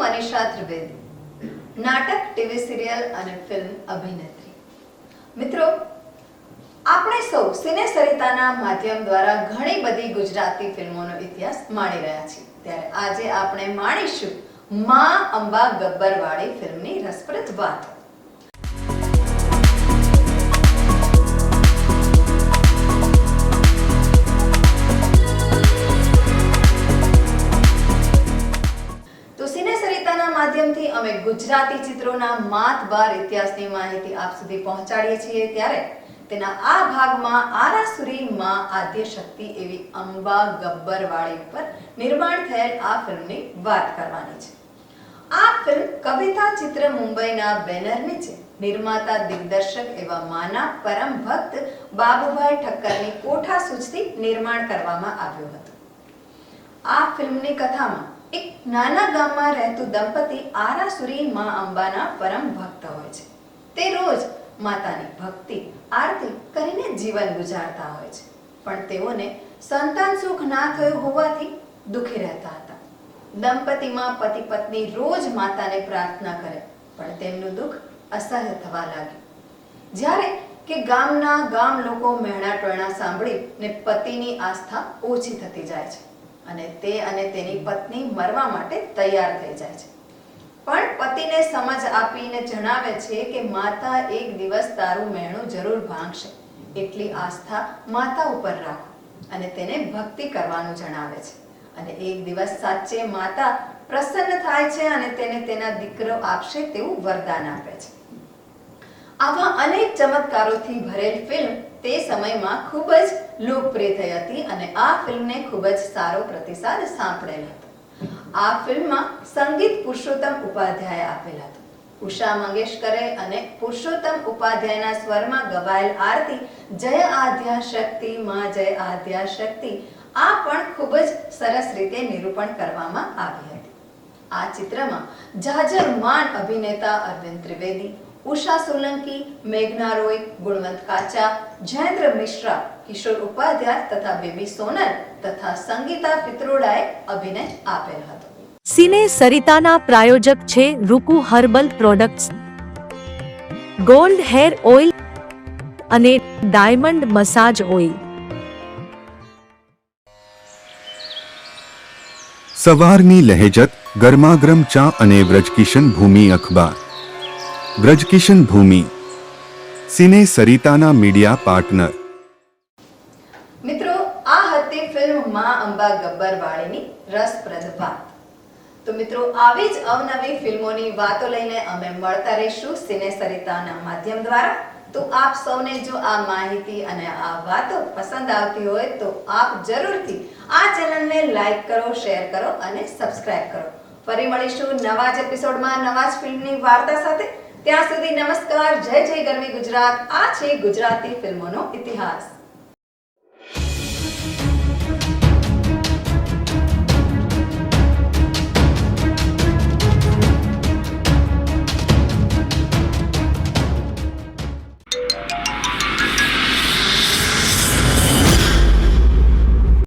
મનીષા ત્રિવેદી, નાટક, TV serial અને film અભિનેત્રી. મિત્રો, આપણે સૌ સિને સરિતાના માધ્યમ દ્વારા ઘણી બધી ગુજરાતી ફિલ્મોનો ઇતિહાસ માણી રહ્યા છીએ. ત્યારે આજે આપણે માણીશું માં અંબા ગબ્બરવાળી ફિલ્મની રસપ્રદ વાતો. માધ્યમથી અમે ગુજરાતી ચિત્રોના માતબાર ઇતિહાસની માહિતી આપ સુધી પહોંચાડીએ છીએ. ત્યારે તેના આ ભાગમાં આરાસુરી માં આદ્યશક્તિ એવી અંબા ગબ્બરવાળી ઉપર નિર્માણ થયેલ આ ફિલ્મની વાત કરવાની છે. આ ફિલ્મ કવિતા ચિત્ર મુંબઈના બેનર નીચે નિર્માતા દિગ્દર્શક એવા માના પરમ ભક્ત બાબુભાઈ ઠક્કરની કોઠા સૂઝથી નિર્માણ કરવામાં આવ્યું હતું. આ ફિલ્મની કથામાં એક નાના ગામમાં રહેતું દંપતી આરાસુરી માં અંબાના પરમ ભક્ત હોય છે. તે રોજ માતાની ભક્તિ આરતી કરીને જીવન ગુજારતા હોય છે. પણ તેઓને સંતાન સુખ ના થયું હોવાથી દુખી રહેતા હતા. દંપતીમાં પતિ પત્ની રોજ માતાને પ્રાર્થના કરે, પણ તેમનું દુઃખ અસહ્ય થવા લાગ્યું. જ્યારે કે ગામ લોકો મહેણા ટોણા સાંભળીને પતિની આસ્થા ઓછી થતી જાય છે અને તે અને તેની પત્ની મરવા માટે તૈયાર થઈ જાય છે. પણ પતિને સમજ આપીને જણાવે છે કે માતા એક દિવસ તારું મહેણું જરૂર ભાંગશે, એટલી આસ્થા માતા ઉપર રાખો અને તેને ભક્તિ કરવાનું જણાવે છે. અને એક દિવસ સાચે માતા પ્રસન્ન થાય છે અને તેને તેના દીકરો આપશે તેવું વરદાન આપે છે. આવા અનેક ચમત્કારોથી ભરેલ ફિલ્મ તે સમયમાં ખૂબ જ લોકપ્રિય થઈ હતી અને આ ફિલ્મને ખૂબ જ સારો પ્રતિસાદ સાંપડેલ હતો. આ ફિલ્મમાં સંગીત પુરુષોત્તમ ઉપાધ્યાયે આપેલ હતું. ઉષા મંગેશકરે અને પુરુષોત્તમ ઉપાધ્યાયના સ્વરમાં ગવાયેલ આરતી જય આદ્યા શક્તિ માં જય આદ્યા શક્તિ આ પણ ખૂબ જ સરસ રીતે નિરૂપણ કરવામાં આવી હતી. આ ચિત્રમાં જાજરમાન અભિનેતા અરવિંદ ત્રિવેદી, ઉષા સોલંકી, મેઘના રોય, ગુણવંત કાચા, જયેન્દ્ર મિશ્રા, કિશોર ઉપાધ્યાય તથા બેબી સોનલ તથા સંગીતા પિત્રોડાએ અભિનય આપેલ હતો. સિને સરિતાના પ્રાયોજક છે Ruku herbal products, gold hair oil અને ડાયમંડ મસાજ ઓઇલ. સવારની લહેજત, ગરમાગરમ ચા અને વ્રજકિશન ભૂમિ અખબાર. વ્રજકિશન ભૂમિ, સિને સરિતાના મીડિયા પાર્ટનર. મિત્રો, આ હતી ફિલ્મ માં અંબા ગબ્બરવાળીની રસપ્રદ વાત. તો મિત્રો, આવી જ અવનવી ફિલ્મોની વાતો લઈને અમે મળતા રહીશું સિને સરિતાના માધ્યમ દ્વારા. તો આપ સૌને જો આ માહિતી અને આ વાતો પસંદ આવતી હોય તો આપ જરૂરથી આ ચેનલને લાઈક કરો, શેર કરો અને સબસ્ક્રાઇબ કરો. ફરી મળીશું નવા જ એપિસોડમાં નવા જ ફિલ્મની વાર્તા સાથે. ત્યાં સુધી નમસ્કાર. જય જય ગરવી ગુજરાત. આ છે ગુજરાતી ફિલ્મોનો ઇતિહાસ.